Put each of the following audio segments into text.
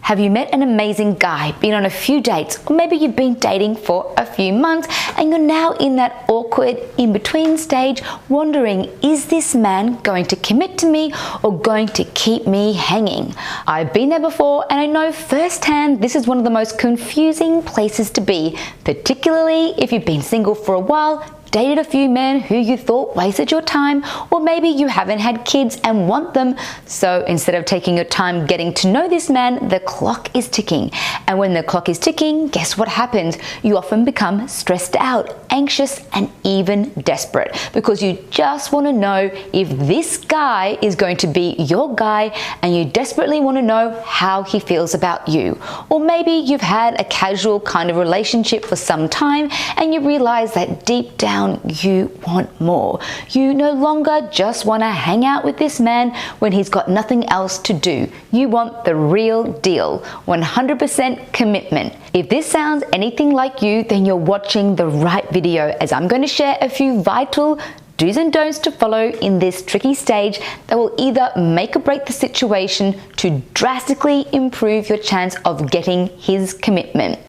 Have you met an amazing guy, been on a few dates, or maybe you've been dating for a few months and you're now in that awkward in-between stage wondering, is this man going to commit to me or going to keep me hanging? I've been there before and I know firsthand this is one of the most confusing places to be, particularly if you've been single for a while, dated a few men who you thought wasted your time, or maybe you haven't had kids and want them. So instead of taking your time getting to know this man, the clock is ticking. And when the clock is ticking, guess what happens? You often become stressed out, anxious, and even desperate because you just want to know if this guy is going to be your guy, and you desperately want to know how he feels about you. Or maybe you've had a casual kind of relationship for some time and you realize that deep down you want more. You no longer just want to hang out with this man when he's got nothing else to do. You want the real deal, 100% commitment. If this sounds anything like you, then you're watching the right video, as I'm going to share a few vital do's and don'ts to follow in this tricky stage that will either make or break the situation to drastically improve your chance of getting his commitment.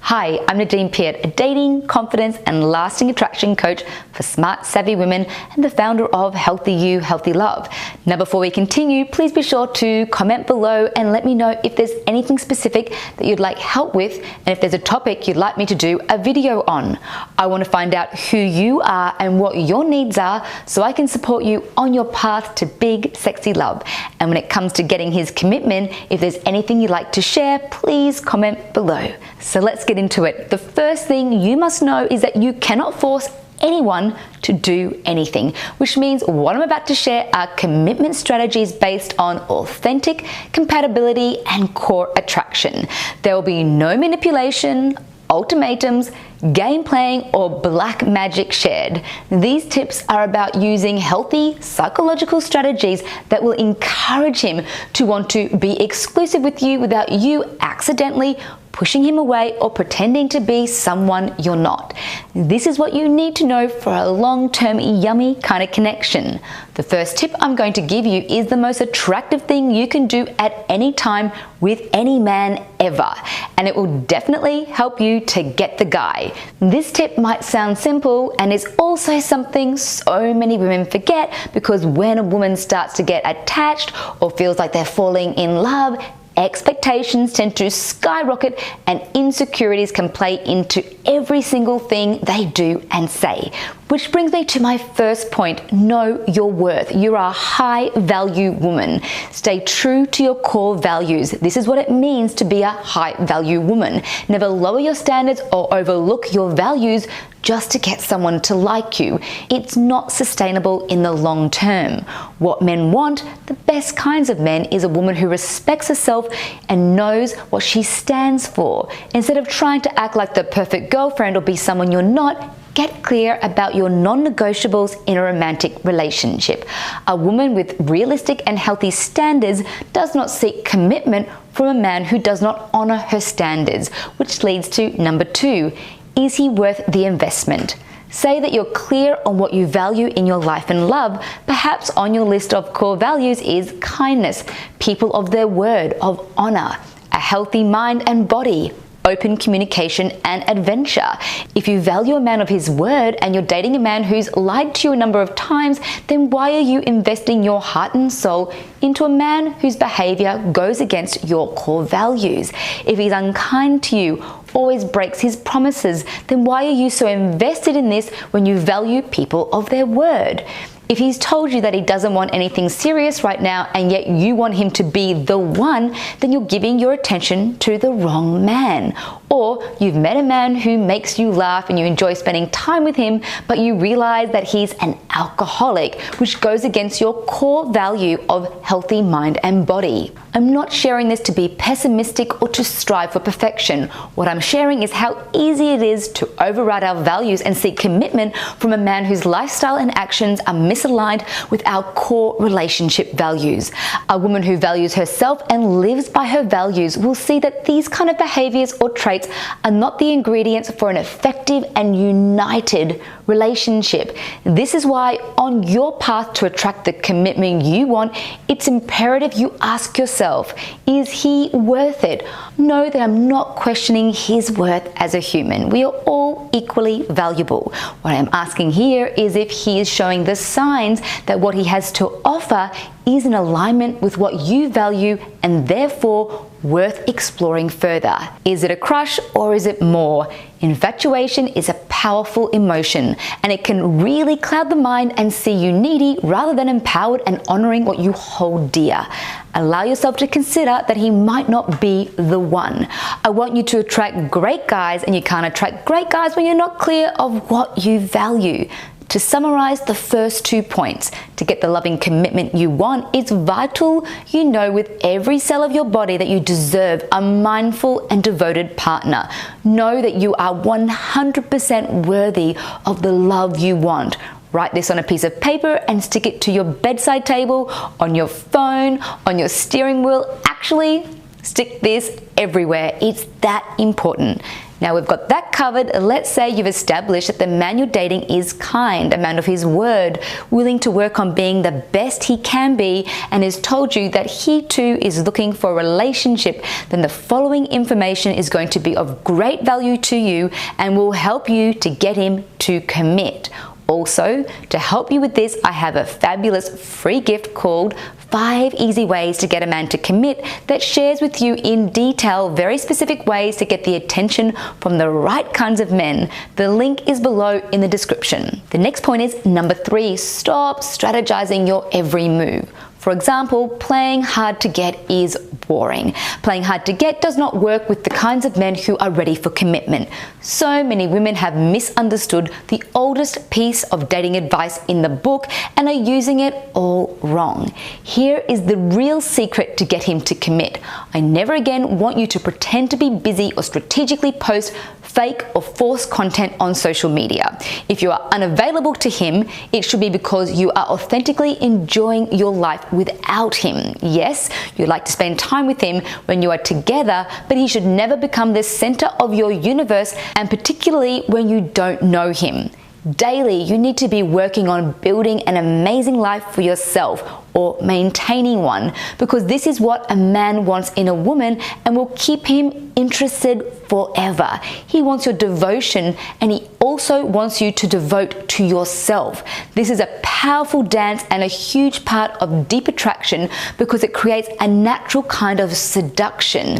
Hi, I'm Nadine Piat, a dating, confidence, and lasting attraction coach for smart, savvy women and the founder of Healthy You, Healthy Love. Now, before we continue, please be sure to comment below and let me know if there's anything specific that you'd like help with, and if there's a topic you'd like me to do a video on. I want to find out who you are and what your needs are so I can support you on your path to big, sexy love. And when it comes to getting his commitment, if there's anything you'd like to share, please comment below. So let's get into it. The first thing you must know is that you cannot force anyone to do anything, which means what I'm about to share are commitment strategies based on authentic compatibility and core attraction. There will be no manipulation, ultimatums, game playing, or black magic shared. These tips are about using healthy psychological strategies that will encourage him to want to be exclusive with you without you accidentally pushing him away or pretending to be someone you're not. This is what you need to know for a long-term, yummy kind of connection. The first tip I'm going to give you is the most attractive thing you can do at any time with any man ever, and it will definitely help you to get the guy. This tip might sound simple and is also something so many women forget, because when a woman starts to get attached or feels like they're falling in love, expectations tend to skyrocket and insecurities can play into every single thing they do and say. Which brings me to my first point: know your worth. You're a high value woman. Stay true to your core values. This is what it means to be a high value woman. Never lower your standards or overlook your values just to get someone to like you. It's not sustainable in the long term. What men want, the best kinds of men, is a woman who respects herself and knows what she stands for. Instead of trying to act like the perfect girlfriend or be someone you're not, get clear about your non-negotiables in a romantic relationship. A woman with realistic and healthy standards does not seek commitment from a man who does not honor her standards, which leads to number 2. Is he worth the investment? Say that you're clear on what you value in your life and love. Perhaps on your list of core values is kindness, people of their word, of honor, a healthy mind and body, open communication, and adventure. If you value a man of his word and you're dating a man who's lied to you a number of times, then why are you investing your heart and soul into a man whose behavior goes against your core values? If he's unkind to you, always breaks his promises, then why are you so invested in this when you value people of their word? If he's told you that he doesn't want anything serious right now and yet you want him to be the one, then you're giving your attention to the wrong man. Or you've met a man who makes you laugh and you enjoy spending time with him, but you realize that he's an alcoholic, which goes against your core value of healthy mind and body. I'm not sharing this to be pessimistic or to strive for perfection. What I'm sharing is how easy it is to override our values and seek commitment from a man whose lifestyle and actions are misaligned with our core relationship values. A woman who values herself and lives by her values will see that these kind of behaviors or traits are not the ingredients for an effective and united relationship. This is why on your path to attract the commitment you want, it's imperative you ask yourself, is he worth it? Know that I'm not questioning his worth as a human. We are all equally valuable. What I'm asking here is if he is showing the signs that what he has to offer is in alignment with what you value and therefore worth exploring further. Is it a crush or is it more? Infatuation is a powerful emotion and it can really cloud the mind and see you needy rather than empowered and honoring what you hold dear. Allow yourself to consider that he might not be the one. I want you to attract great guys, and you can't attract great guys when you're not clear of what you value. To summarize the first 2 points, to get the loving commitment you want, it's vital you know with every cell of your body that you deserve a mindful and devoted partner. Know that you are 100% worthy of the love you want. Write this on a piece of paper and stick it to your bedside table, on your phone, on your steering wheel. Actually, stick this everywhere. It's that important. Now we've got that covered. Let's say you've established that the man you're dating is kind, a man of his word, willing to work on being the best he can be, and has told you that he too is looking for a relationship. Then the following information is going to be of great value to you and will help you to get him to commit. Also, to help you with this, I have a fabulous free gift called 5 Easy Ways to Get a Man to Commit that shares with you in detail very specific ways to get the attention from the right kinds of men. The link is below in the description. The next point is number 3, stop strategizing your every move. For example, playing hard to get is boring. Playing hard to get does not work with the kinds of men who are ready for commitment. So many women have misunderstood the oldest piece of dating advice in the book and are using it all wrong. Here is the real secret to get him to commit. I never again want you to pretend to be busy or strategically post fake or false content on social media. If you are unavailable to him, it should be because you are authentically enjoying your life without him. Yes, you like to spend time with him when you are together, but he should never become the center of your universe, and particularly when you don't know him. Daily, you need to be working on building an amazing life for yourself, or maintaining one, because this is what a man wants in a woman and will keep him interested forever. He wants your devotion, and he also wants you to devote to yourself. This is a powerful dance and a huge part of deep attraction because it creates a natural kind of seduction.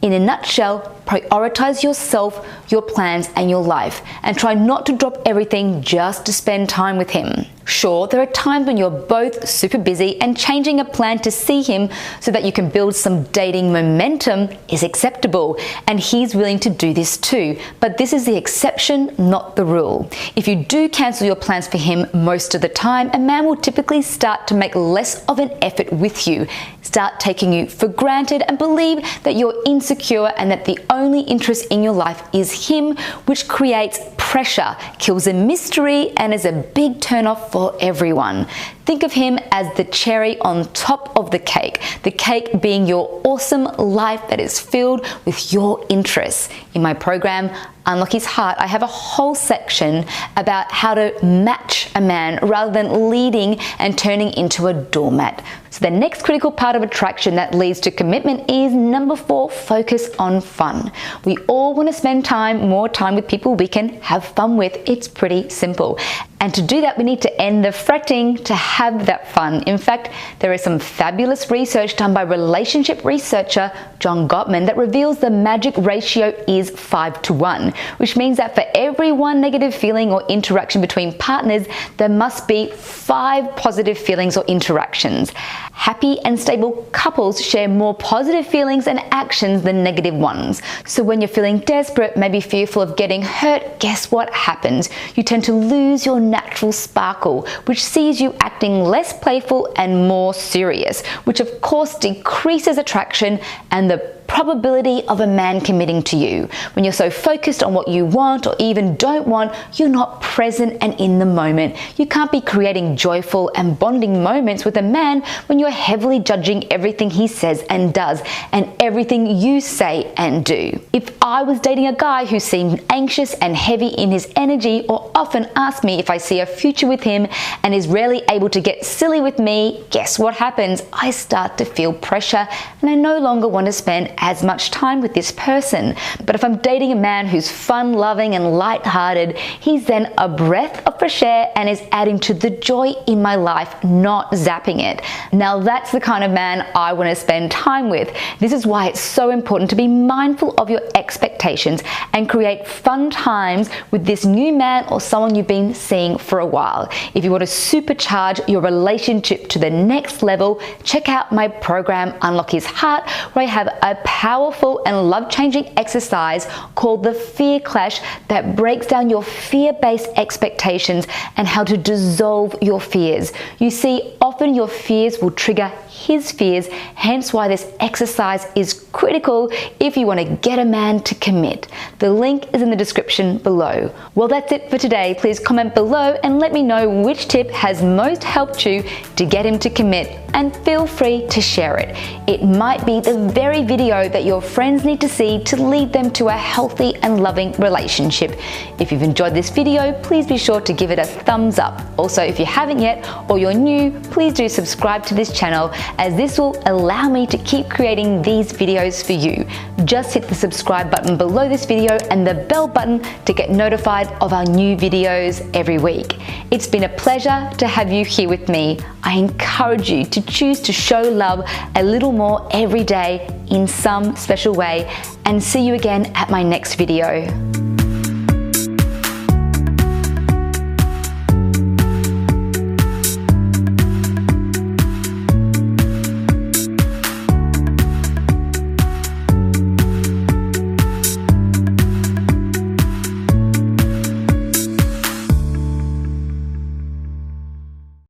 In a nutshell, prioritize yourself, your plans, and your life, and try not to drop everything just to spend time with him. Sure, there are times when you're both super busy, and changing a plan to see him so that you can build some dating momentum is acceptable, and he's willing to do this too. But this is the exception, not the rule. If you do cancel your plans for him most of the time, a man will typically start to make less of an effort with you, start taking you for granted, and believe that you're insecure and that the only interest in your life is him, which creates pressure, kills the mystery, and is a big turnoff for everyone. Think of him as the cherry on top of the cake being your awesome life that is filled with your interests. In my program, Unlock His Heart, I have a whole section about how to match a man rather than leading and turning into a doormat. So the next critical part of attraction that leads to commitment is number 4, focus on fun. We all want to spend more time with people we can have fun with. It's pretty simple. And to do that, we need to end the fretting to have that fun. In fact, there is some fabulous research done by relationship researcher John Gottman that reveals the magic ratio is 5:1, which means that for every 1 negative feeling or interaction between partners, there must be 5 positive feelings or interactions. Happy and stable couples share more positive feelings and actions than negative ones. So when you're feeling desperate, maybe fearful of getting hurt, guess what happens? You tend to lose your natural sparkle, which sees you acting less playful and more serious, which of course decreases attraction and the probability of a man committing to you. When you're so focused on what you want or even don't want, you're not present and in the moment. You can't be creating joyful and bonding moments with a man when you're heavily judging everything he says and does and everything you say and do. If I was dating a guy who seemed anxious and heavy in his energy or often asked me if I see a future with him and is rarely able to get silly with me, guess what happens? I start to feel pressure and I no longer want to spend as much time with this person. But if I'm dating a man who's fun, loving and light-hearted, he's then a breath of fresh air and is adding to the joy in my life, not zapping it. Now that's the kind of man I want to spend time with. This is why it's so important to be mindful of your expectations and create fun times with this new man or someone you've been seeing for a while. If you want to supercharge your relationship to the next level, check out my program Unlock His Heart, where I have a powerful and love-changing exercise called the Fear Clash that breaks down your fear-based expectations and how to dissolve your fears. You see, often your fears will trigger his fears, hence why this exercise is critical if you want to get a man to commit. The link is in the description below. Well, that's it for today. Please comment below and let me know which tip has most helped you to get him to commit, and feel free to share it. It might be the very video that your friends need to see to lead them to a healthy and loving relationship. If you've enjoyed this video, please be sure to give it a thumbs up. Also, if you haven't yet or you're new, please do subscribe to this channel, as this will allow me to keep creating these videos for you. Just hit the subscribe button below this video and the bell button to get notified of our new videos every week. It's been a pleasure to have you here with me. I encourage you to choose to show love a little more every day in some special way, and see you again at my next video.